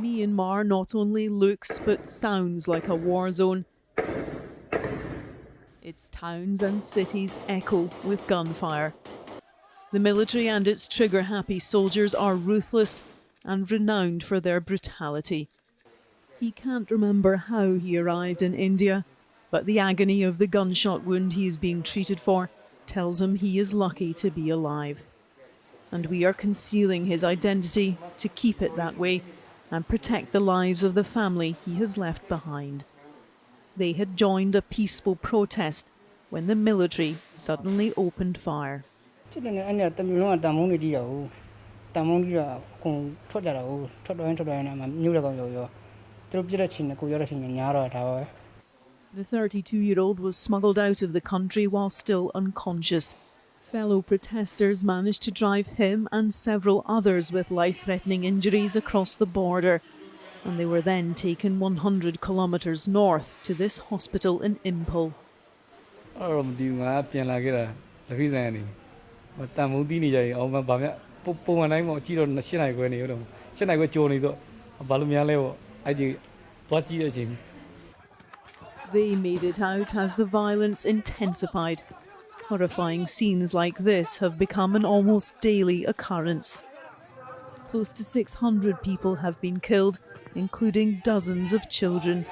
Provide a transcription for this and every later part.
Myanmar not only looks but sounds like a war zone. Its towns and cities echo with gunfire. The military and its trigger-happy soldiers are ruthless and renowned for their brutality. He can't remember how he arrived in India, but the agony of the gunshot wound he is being treated for tells him he is lucky to be alive. And we are concealing his identity to keep it that way and protect the lives of the family he has left behind. They had joined a peaceful protest when the military suddenly opened fire. The 32-year-old was smuggled out of the country while still unconscious. Fellow protesters managed to drive him and several others with life-threatening injuries across the border, and they were then taken 100 kilometres north to this hospital in Impel. They made it out as the violence intensified. Horrifying scenes like this have become an almost daily occurrence. Close to 600 people have been killed, including dozens of children.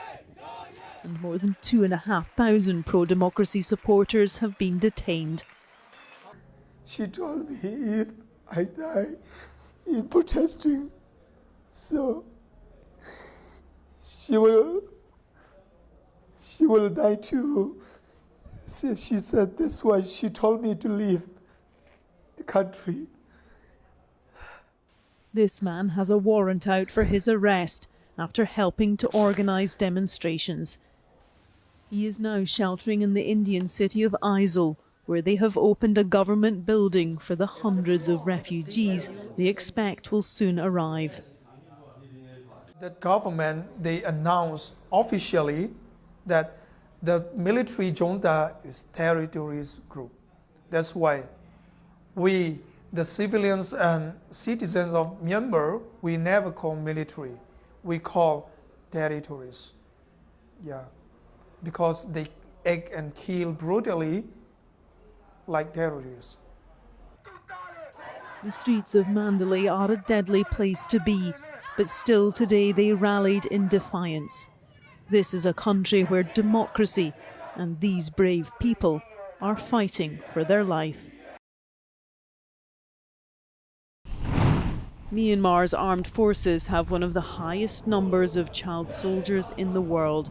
And more than 2,500 pro-democracy supporters have been detained. She told me if I die in protesting, so she will die too. She said that's why she told me to leave the country. This man has a warrant out for his arrest after helping to organise demonstrations. He is now sheltering in the Indian city of Aizawl, where they have opened a government building for the hundreds of refugees they expect will soon arrive. The government, they announced officially that the military junta is terrorist group. That's why we, the civilians and citizens of Myanmar, we never call military. We call territories. Yeah, because they act and kill brutally like terrorists. The streets of Mandalay are a deadly place to be, but still today they rallied in defiance. This is a country where democracy and these brave people are fighting for their life. Myanmar's armed forces have one of the highest numbers of child soldiers in the world.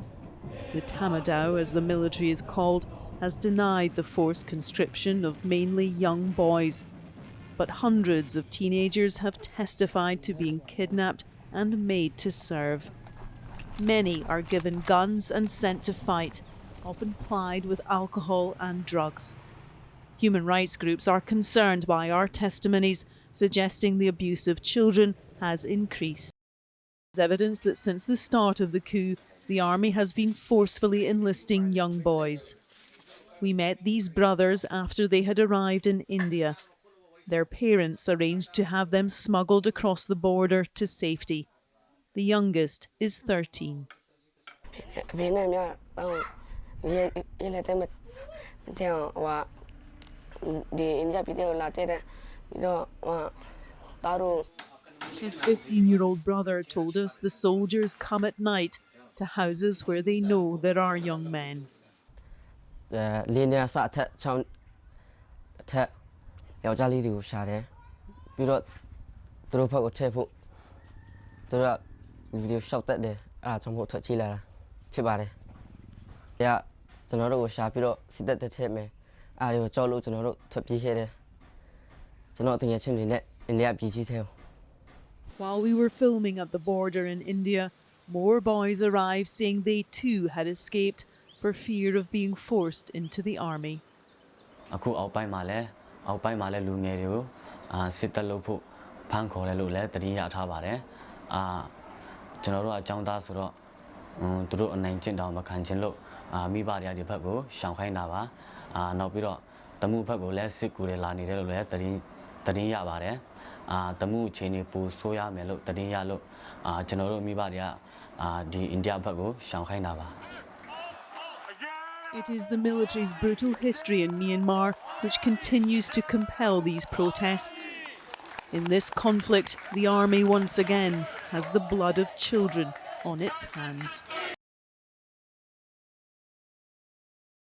The Tamadaw, as the military is called, has denied the forced conscription of mainly young boys. But hundreds of teenagers have testified to being kidnapped and made to serve. Many are given guns and sent to fight, often plied with alcohol and drugs. Human rights groups are concerned by our testimonies, suggesting the abuse of children has increased. There's evidence that since the start of the coup, the army has been forcefully enlisting young boys. We met these brothers after they had arrived in India. Their parents arranged to have them smuggled across the border to safety. The youngest is 13. His 15-year-old brother told us the soldiers come at night to houses where they know there are young men. While we were filming at the border in India, more boys arrived saying they too had escaped for fear of being forced into the army. တမှုအခြေအနေပူဆိုးရမယ်လို့တည်ရလို့ကျွန်တော်တို့မိဘတွေကဒီအိန္ဒိယဘက်ကိုရှောင်ခိုင်းတာပါ It is the military's brutal history in Myanmar which continues to compel these protests. In this conflict, the army once again has the blood of children on its hands.